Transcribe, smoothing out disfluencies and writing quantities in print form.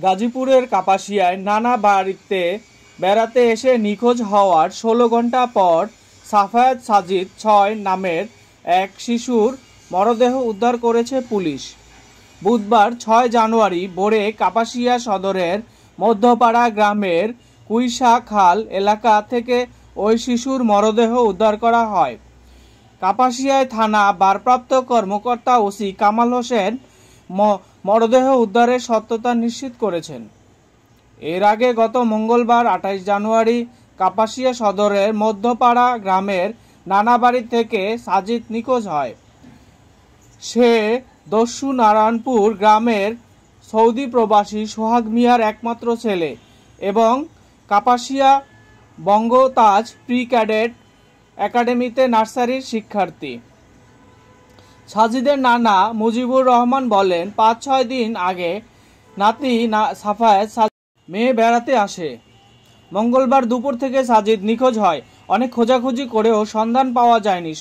গাজীপুরের কাপাসিয়ায় নানা বাড়িতে বেড়াতে এসে নিখোঁজ হওয়ার ১৬ ঘণ্টা পর সাফায়েত সাজিদ ৬ নামের এক শিশুর মরদেহ উদ্ধার করেছে পুলিশ। বুধবার ৬ জানুয়ারি ভোরে কাপাসিয়া সদরের মধ্যপাড়া গ্রামের কুইশা খাল এলাকা থেকে ওই শিশুর মরদেহ উদ্ধার করা হয়। কাপাসিয়ায় থানা ভারপ্রাপ্ত কর্মকর্তা ওসি কামাল হোসেন মরদেহ উদ্ধারের সত্যতা নিশ্চিত করেছেন। এর আগে গত মঙ্গলবার ২৮ জানুয়ারি কাপাসিয়া সদরের মধ্যপাড়া গ্রামের নানা বাড়ি থেকে সাজিদ নিখোঁজ হয়। সে দস্যু নারায়ণপুর গ্রামের সৌদি প্রবাসী সোহাগ মিয়ার একমাত্র ছেলে এবং কাপাসিয়া বঙ্গতাজ প্রি ক্যাডেট একাডেমিতে নার্সারির শিক্ষার্থী। সাজিদের নানা মুজিবুর রহমান বলেন, ৫-৬ দিন আগে নাতি সাফায়েত মেয়ে বেড়াতে আসে। মঙ্গলবার দুপুর থেকে সাজিদ নিখোঁজ হয়। অনেক খোঁজাখুঁজি করেও সন্ধান পাওয়া যায়নি।